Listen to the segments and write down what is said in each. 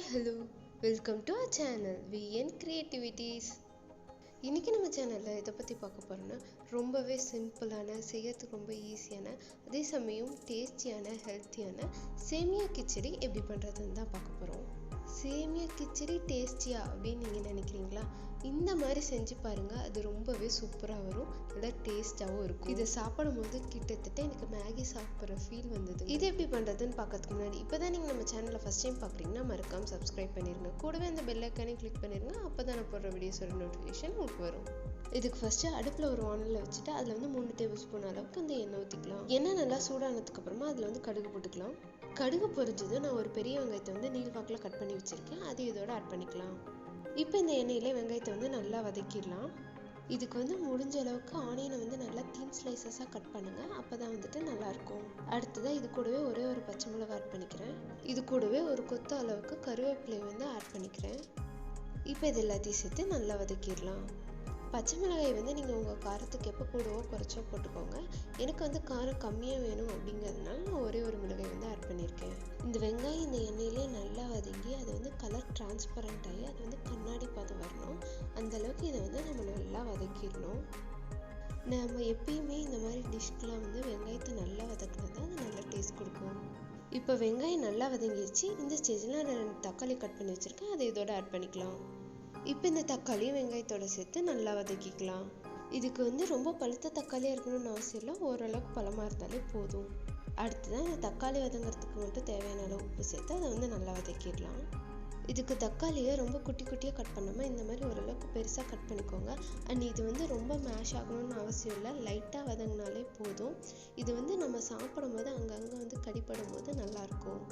hello, welcome to our channel VN Creativities. இன்னைக்கு நம்ம சேனல்ல இதை பத்தி பார்க்க போறோம்னா ரொம்பவே சிம்பிளான செய்யறதுக்கு ரொம்ப ஈஸியான அதே சமயம் டேஸ்டியான ஹெல்த்தியான சேமியா கிச்சடி எப்படி பண்றதுன்னு தான் பார்க்க போறோம். சேமியா கிச்சடி டேஸ்டியா அப்படின்னு நீங்க நினைக்கிறீங்களா? இந்த மாதிரி செஞ்சு பாருங்க, அது ரொம்பவே சூப்பரா வரும், நல்லா டேஸ்டாவும் இருக்கும். இதை சாப்பிடும்போது கிட்டத்தட்ட எனக்கு மேகி சாப்பிட்ற ஃபீல் வந்தது. இது எப்படி பண்றதுன்னு பார்க்கறதுக்கு முன்னாடி இப்போதான் நீங்க நம்ம சேனலை ஃபர்ஸ்ட் டைம் பார்க்குறீங்கன்னா மறக்காம சப்ஸ்கிரைப் பண்ணிருங்க. கூடவே அந்த பெல் ஐக்கானை கிளிக் பண்ணிருங்க, அப்பதான் நான் போடுற வீடியோஸோட நோட்டிஃபிகேஷன் உங்களுக்கு வரும். இதுக்கு ஃபர்ஸ்ட் அடுப்புல ஒரு வானல்ல வச்சுட்டு அதுல வந்து 3 டேபிள் ஸ்பூன் அளவுக்கு அந்த எண்ணெய் ஊற்றிக்கலாம். எண்ணெய் நல்லா சூடானதுக்கு அப்புறமா அதுல வந்து கடுகு போட்டுக்கலாம். கடுகு பொரிஞ்சது நான் ஒரு பெரிய வெங்காயத்தை வந்து நீள்வாக்கில் கட் பண்ணி வச்சிருக்கேன், அது இதோட ஆட் பண்ணிக்கலாம். இப்போ இந்த எண்ணெயில வெங்காயத்தை வந்து நல்லா வதக்கிடலாம். இதுக்கு வந்து முடிஞ்ச அளவுக்கு ஆனியனை வந்து நல்லா தீன் ஸ்லைசஸாக கட் பண்ணுங்க, அப்பதான் வந்துட்டு நல்லா இருக்கும். அடுத்ததான் இது கூடவே ஒரே ஒரு பச்சை மிளகாய் ஆட் பண்ணிக்கிறேன். இது கூடவே ஒரு கொத்து அளவுக்கு கருவேப்பிலை வந்து ஆட் பண்ணிக்கிறேன். இப்போ இது எல்லாத்தையும் சேர்த்து நல்லா வதக்கிடலாம். பச்சை மிளகாய் வந்து நீங்கள் உங்கள் காரத்துக்கு எப்போ கூடவோ குறைச்சோ போட்டுக்கோங்க. எனக்கு வந்து காரம் கம்மியாக வேணும் அப்படிங்கிறதுனால நான் ஒரே ஒரு மிளகாய் வந்து ஆட் பண்ணியிருக்கேன். இந்த வெங்காயம் இந்த எண்ணெயிலே நல்லா வதங்கி அது வந்து கலர் டிரான்ஸ்பரண்ட் ஆகி அது வந்து கண்ணாடி பதம் வரணும். அந்த அளவுக்கு இதை வந்து நம்ம நல்லா வதக்கிடணும். நம்ம எப்பயுமே இந்த மாதிரி டிஷ்க்கெலாம் வந்து வெங்காயத்தை நல்லா வதக்கினா தான் அது நல்லா டேஸ்ட் கொடுக்கும். இப்போ வெங்காயம் நல்லா வதங்கிடுச்சு. இந்த ஸ்டேஜில் நான் 2 தக்காளி கட் பண்ணி வச்சுருக்கேன், அதை இதோட ஆட் பண்ணிக்கலாம். இப்போ இந்த தக்காளியும் வெங்காயத்தோட சேர்த்து நல்லா வதக்கிக்கலாம். இதுக்கு வந்து ரொம்ப பழுத்த தக்காளியாக இருக்கணும்னு அவசியம் இல்லை, ஓரளவுக்கு பழமாக இருந்தாலே போதும். அடுத்ததான் இந்த தக்காளி வதங்கிறதுக்கு மட்டும் தேவையான அளவு உப்பு சேர்த்து அதை வந்து நல்லா வதக்கிடலாம். இதுக்கு தக்காளியை ரொம்ப குட்டி குட்டியாக கட் பண்ணாமல் இந்த மாதிரி ஓரளவுக்கு பெருசாக கட் பண்ணிக்கோங்க. அண்ட் இது வந்து ரொம்ப மேஷ் ஆகணும்னு அவசியம் இல்லை, லைட்டாக வதங்கினாலே போதும். இது வந்து நம்ம சாப்பிடும் போது அங்கங்கே வந்து கடிப்படும் போது நல்லாயிருக்கும்.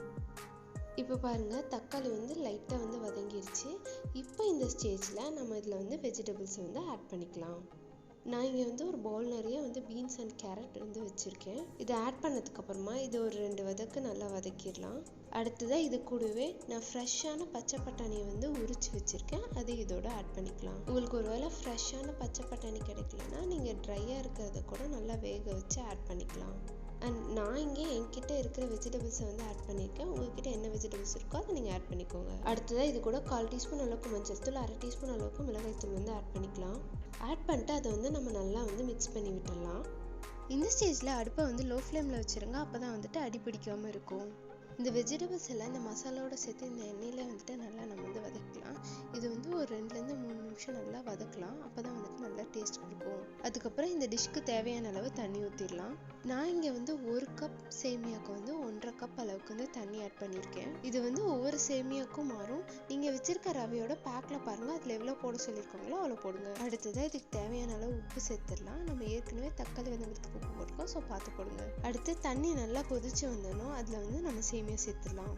இப்போ பாருங்கள், தக்காளி வந்து லைட்டாக வந்து வதங்கிருச்சு. இப்போ இந்த ஸ்டேஜில் நம்ம இதில் வந்து வெஜிடபிள்ஸை வந்து ஆட் பண்ணிக்கலாம். நான் இங்கே வந்து ஒரு பவுல் நிறைய வந்து பீன்ஸ் அண்ட் கேரட் வந்து வச்சுருக்கேன். இதை ஆட் பண்ணதுக்கப்புறமா இது ஒரு 2 வதக்கு நல்லா வதக்கிடலாம். அடுத்ததாக இது கூடவே நான் ஃப்ரெஷ்ஷான பச்சை பட்டாணியை வந்து உரிச்சு வச்சுருக்கேன், அதை இதோட ஆட் பண்ணிக்கலாம். உங்களுக்கு ஒரு வேளை ஃப்ரெஷ்ஷான பச்சை பட்டாணி கிடைக்கலன்னா நீங்கள் ட்ரையாக இருக்கிறத கூட நல்லா வேக வச்சு ஆட் பண்ணிக்கலாம். அண்ட் நான் இங்கே என்கிட்ட இருக்கிற வெஜிடபிள்ஸை வந்து ஆட் பண்ணியிருக்கேன். உங்ககிட்ட என்ன வெஜிடபிள்ஸ் இருக்கோ அதை நீங்கள் ஆட் பண்ணிக்கோங்க. அடுத்ததாக இது கூட 1/4 டீஸ்பூன் அளவுக்கு மஞ்சள் தூள், 1/2 டீஸ்பூன் அளவுக்கு மிளகாய் தூள் வந்து ஆட் பண்ணிக்கலாம். ஆட் பண்ணிட்டு அதை வந்து நம்ம நல்லா வந்து மிக்ஸ் பண்ணி விட்டுடலாம். இந்த ஸ்டேஜில் அடுப்பை வந்து லோ ஃப்ளேமில் வச்சுருங்க, அப்போ தான் வந்துட்டு அடி பிடிக்காமல் இருக்கும். இந்த வெஜிடபிள்ஸ் எல்லாம் இந்த மசாலாவோட சேர்த்து இந்த எண்ணெயிலே வந்துட்டு நல்லா நம்ம வந்து வதக்கலாம். இது வந்து ஒரு 2லேருந்து 3 நிமிஷம் நல்லா வதக்கலாம், அப்போ தான் வந்துட்டு நல்லா டேஸ்ட் கொடுக்கும். அதுக்கப்புறம் இந்த டிஷ்க்கு தேவையான அளவு தண்ணி ஊற்றிடலாம். நான் இங்கே வந்து 1 கப் சேமியாவுக்கு வந்து 1.5 கப் அளவுக்கு வந்து தண்ணி ஆட் பண்ணியிருக்கேன். இது வந்து ஒவ்வொரு சேமியாவுக்கும் மாறும். நீங்கள் வச்சிருக்க ரவையோட பேக்கில் பாருங்கள், அதில் எவ்வளோ போட சொல்லியிருக்காங்களோ அவ்வளோ போடுங்க. அடுத்ததாக இதுக்கு தேவையான அளவு உப்பு சேர்த்துடலாம். நம்ம ஏற்கனவே தக்காளி வதங்கிறதுக்கு உப்பு போட்டிருக்கோம், ஸோ பார்த்து போடுங்க. அடுத்து தண்ணி நல்லா கொதிச்சு வந்தோம், அதில் வந்து நம்ம சேமியா சேர்த்துடலாம்.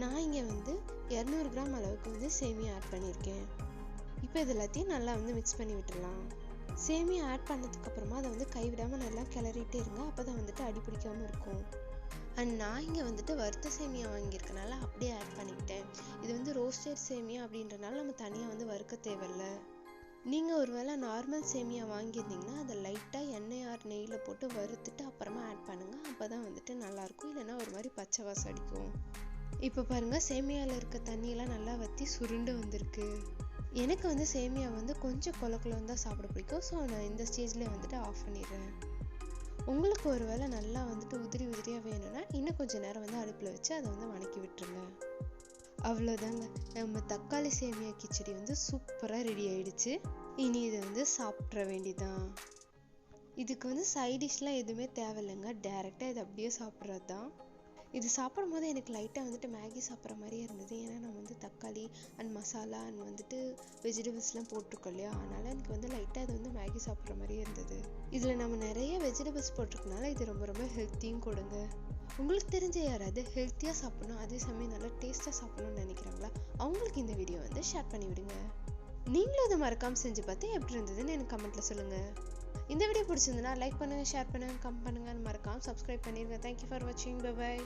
நான் இங்கே வந்து 200 கிராம் அளவுக்கு வந்து சேமியா ஆட் பண்ணியிருக்கேன். இப்போ இது எல்லாத்தையும் நல்லா வந்து மிக்ஸ் பண்ணி விட்டுடலாம். சேமியா ஆட் பண்ணதுக்கு அப்புறமா அதை வந்து கைவிடாமல் நல்லா கிளறிட்டே இருங்க, அப்போ தான் வந்துட்டு அடி பிடிக்காமல் இருக்கும். அண்ட் நான் இங்கே வந்துட்டு வறுத்த சேமியா வாங்கியிருக்கனால அப்படியே ஆட் பண்ணிக்கிட்டேன். இது வந்து ரோஸ்டட் சேமியா அப்படின்றனால நம்ம தனியாக வந்து வறுக்க தேவையில்லை. நீங்கள் ஒரு வேளை நார்மல் சேமியா வாங்கியிருந்தீங்கன்னா அதை லைட்டாக எண்ணெய் ஆர் நெய்யில் போட்டு வறுத்துட்டு அப்புறமா ஆட் பண்ணுங்கள், அப்போ தான் வந்துட்டு நல்லாயிருக்கும். இல்லைன்னா ஒரு மாதிரி பச்சை வாசம் அடிக்கும். இப்போ பாருங்கள், சேமியாவில் இருக்க தண்ணியெல்லாம் நல்லா வற்றி சுருண்டு வந்திருக்கு. எனக்கு வந்து சேமியா வந்து கொஞ்சம் கொலக்குலன்னு தான் சாப்பிட பிடிக்கும், ஸோ நான் இந்த ஸ்டேஜ்லேயே வந்துட்டு ஆஃப் பண்ணிடுறேன். உங்களுக்கு ஒரு வேளை நல்லா வந்துட்டு உதிரியாக வேணும்னா இன்னும் கொஞ்சம் நேரம் வந்து அடுப்பில் வச்சு அதை வந்து வணக்கி விட்டுருங்க. அவ்வளோதாங்க, நம்ம தக்காளி சேமியா கிச்சடி வந்து சூப்பராக ரெடி ஆயிடுச்சு. இனி இதை வந்து சாப்பிட்ற வேண்டிதான். இதுக்கு வந்து சைட் டிஷ்லாம் எதுவுமே தேவையில்லைங்க, டைரெக்டாக இதை அப்படியே சாப்பிட்றது தான். இது சாப்பிடும் போது எனக்கு லைட்டாக வந்துட்டு மேகி சாப்பிட்ற மாதிரியே இருந்தது. ஏன்னா நம்ம வந்து தக்காளி அண்ட் மசாலா அண்ட் வந்துட்டு வெஜிடபிள்ஸ்லாம் போட்டிருக்கோம் இல்லையா, அதனால் எனக்கு வந்து லைட்டாக இது வந்து மேகி சாப்பிட்ற மாதிரியே இருந்தது. இதில் நம்ம நிறைய வெஜிடபிள்ஸ் போட்டிருக்கனால இது ரொம்ப ரொம்ப ஹெல்த்தியும் கொடுங்க. உங்களுக்கு தெரிஞ்ச யாராவது ஹெல்த்தியாக சாப்பிடணும் அதே சமயம் நல்லா டேஸ்ட்டாக சாப்பிடணும்னு நினைக்கிறாங்களா, அவங்களுக்கு இந்த வீடியோ வந்து ஷேர் பண்ணி விடுங்க. நீங்களும் அதை மறக்காமல் செஞ்சு பார்த்து எப்படி இருந்ததுன்னு எனக்கு கமெண்ட்டில் சொல்லுங்கள். இந்த வீடியோ பிடிச்சிருந்ததுன்னா லைக் பண்ணுங்கள், ஷேர் பண்ணுங்கள், கமெண்ட் பண்ணுங்கள், மறக்காமல் சப்ஸ்கிரைப் பண்ணிடுங்க. தேங்க்யூ ஃபார் வாட்சிங். Bye bye.